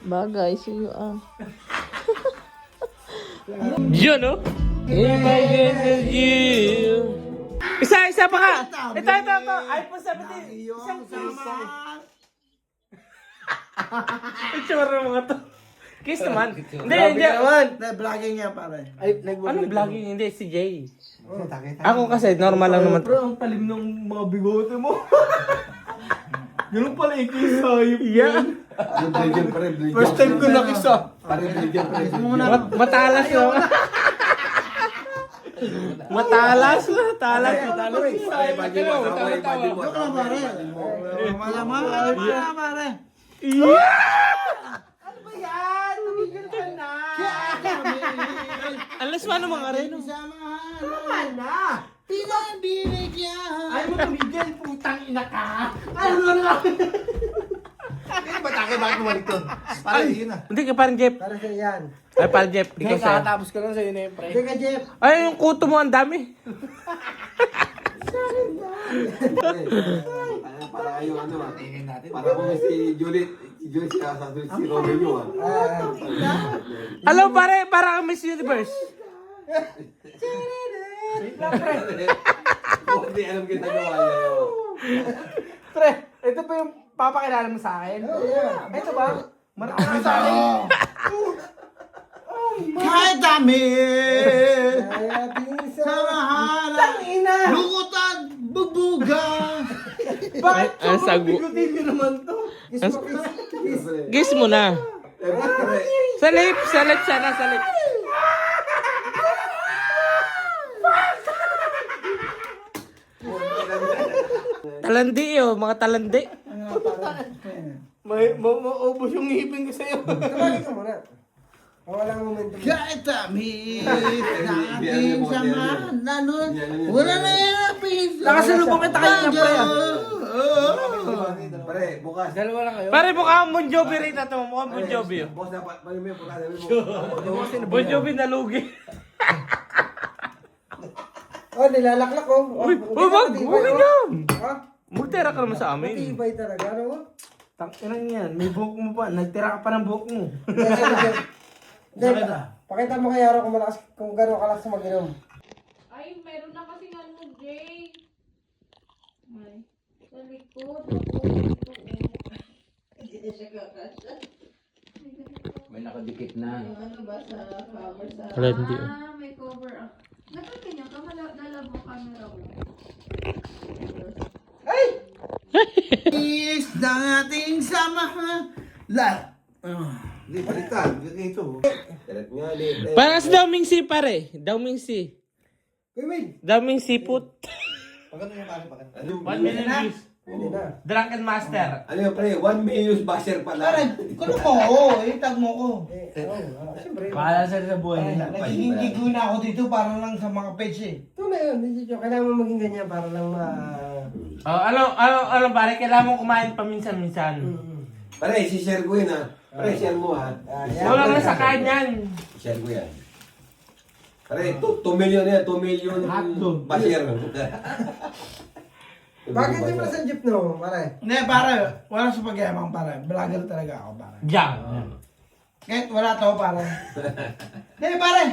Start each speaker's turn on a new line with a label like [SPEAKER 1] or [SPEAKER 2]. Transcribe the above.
[SPEAKER 1] Bagay sa'yo Yun, no? If I get you. Isa pa ka. Ito. iPhone 17. Isang Itsura mga to. Kiss naman. Hindi.
[SPEAKER 2] Vlogging niya pare.
[SPEAKER 1] Ano vlogging? Hindi, si Jay. Ako kasi, normal lang naman.
[SPEAKER 3] Bro, ang talim ng mga bigote mo. Ganun pala i-kiss hayop.
[SPEAKER 1] Yeah.
[SPEAKER 3] First time ko nakisa.
[SPEAKER 1] Matalas na. Matalas.
[SPEAKER 2] Pare.
[SPEAKER 1] Alas mo ano mga rin?
[SPEAKER 2] Pinabinigyan.
[SPEAKER 3] Ay mo tumigil, putang ina ka.
[SPEAKER 2] Bakit bumalik to? Pare, yun na.
[SPEAKER 1] Hindi ka parang Jeff.
[SPEAKER 2] Para sa yan.
[SPEAKER 1] Ay, parang Jeff. Ikaw sa'yo.
[SPEAKER 3] Kakatapos ko lang sa'yo na yung pre.
[SPEAKER 2] Hindi ka, Jeff.
[SPEAKER 1] Ay, yung kuto mo ang dami.
[SPEAKER 4] Para yung ano para kung si Juliet si Romeo
[SPEAKER 1] Alam pare, para kang Miss Universe.
[SPEAKER 4] Hindi alam kita gawa niya.
[SPEAKER 3] Pre, ito pa yung papakilala mo sa akin? Ito ba? Marami sa akin.
[SPEAKER 2] Kahit dami. Sa mahala. Lukutan. Bubuga.
[SPEAKER 3] Bakit
[SPEAKER 1] Ang sago.
[SPEAKER 3] bigutin nyo naman to?
[SPEAKER 1] Guess mo na. Sa lips sana, sa lips. Talandi mga talandi.
[SPEAKER 3] Maubos yung ngipin ko sa'yo.
[SPEAKER 2] Tumalik ka muna. Walang momentum. Kahit dami. Natin sa mahala. Wala na yan.
[SPEAKER 3] Nakasalubong kita kanina, pre.
[SPEAKER 4] Pare, bukas.
[SPEAKER 3] Dalawa lang kayo?
[SPEAKER 1] Pare mukhang Bon Jovi rin ito. Mukhang Bon Jovi.
[SPEAKER 4] Boss na pare mo bukas.
[SPEAKER 1] Bon Jovi nalugi.
[SPEAKER 2] Oh, nilalaklak ko.
[SPEAKER 1] Uy, wag yan.
[SPEAKER 2] Ha?
[SPEAKER 1] Magtira ka naman sa amin.
[SPEAKER 2] Matibay talaga, ano?
[SPEAKER 3] Tanginan yan, may buhok mo pa. Nagtira ka pa ng buhok mo.
[SPEAKER 2] Hindi, pakita mo kay Yaro kung gano'ng kalakas mag-inom.
[SPEAKER 5] Ay, meron na kasi nga mo, Jay. Ay, sa likod. Hindi na siya kakasya.
[SPEAKER 4] May nakadikit na.
[SPEAKER 5] Ano ba sa cover sa...
[SPEAKER 1] Wala, hindi.
[SPEAKER 5] may cover. Nakaganyan ka, nalab mo camera mo.
[SPEAKER 2] Is dating samahan.
[SPEAKER 4] Hindi, baliktad. Ito. Direct nga,
[SPEAKER 1] Parang sa Dauming Sea pare. Dauming Sea.
[SPEAKER 2] Wait.
[SPEAKER 1] Daming siput.
[SPEAKER 4] Pagkano yung pare, pagkano?
[SPEAKER 1] 1 million views.
[SPEAKER 2] Hindi na.
[SPEAKER 1] Drunken Master.
[SPEAKER 4] Ano yung pre? 1 million basher pala.
[SPEAKER 3] Kuno mo ako, itag mo ko.
[SPEAKER 2] Siyempre.
[SPEAKER 3] Para sa buhay nila.
[SPEAKER 4] Nagiging
[SPEAKER 3] Gigo na ako dito para lang sa mga page eh.
[SPEAKER 2] Ito na yun. Hindi siya. Kailangan mo maging ganyan para lang ma...
[SPEAKER 1] Oh, ano pare, kailangan mo kumain paminsan-minsan.
[SPEAKER 4] Pare, si-share ko yun ha. Pare, share mo ha.
[SPEAKER 1] Wala na sa kanyan.
[SPEAKER 4] Share ko yan. Pare, 2 million yan. 2 million
[SPEAKER 3] Hotdog.
[SPEAKER 4] basher.
[SPEAKER 2] Bakit di mo sa jeep no, pare?
[SPEAKER 3] Hindi, pare. Wala sa pagyamang, pare. Vlogger talaga ako, pare.
[SPEAKER 1] Diyan.
[SPEAKER 3] Kahit wala to, pare. Hindi, pare.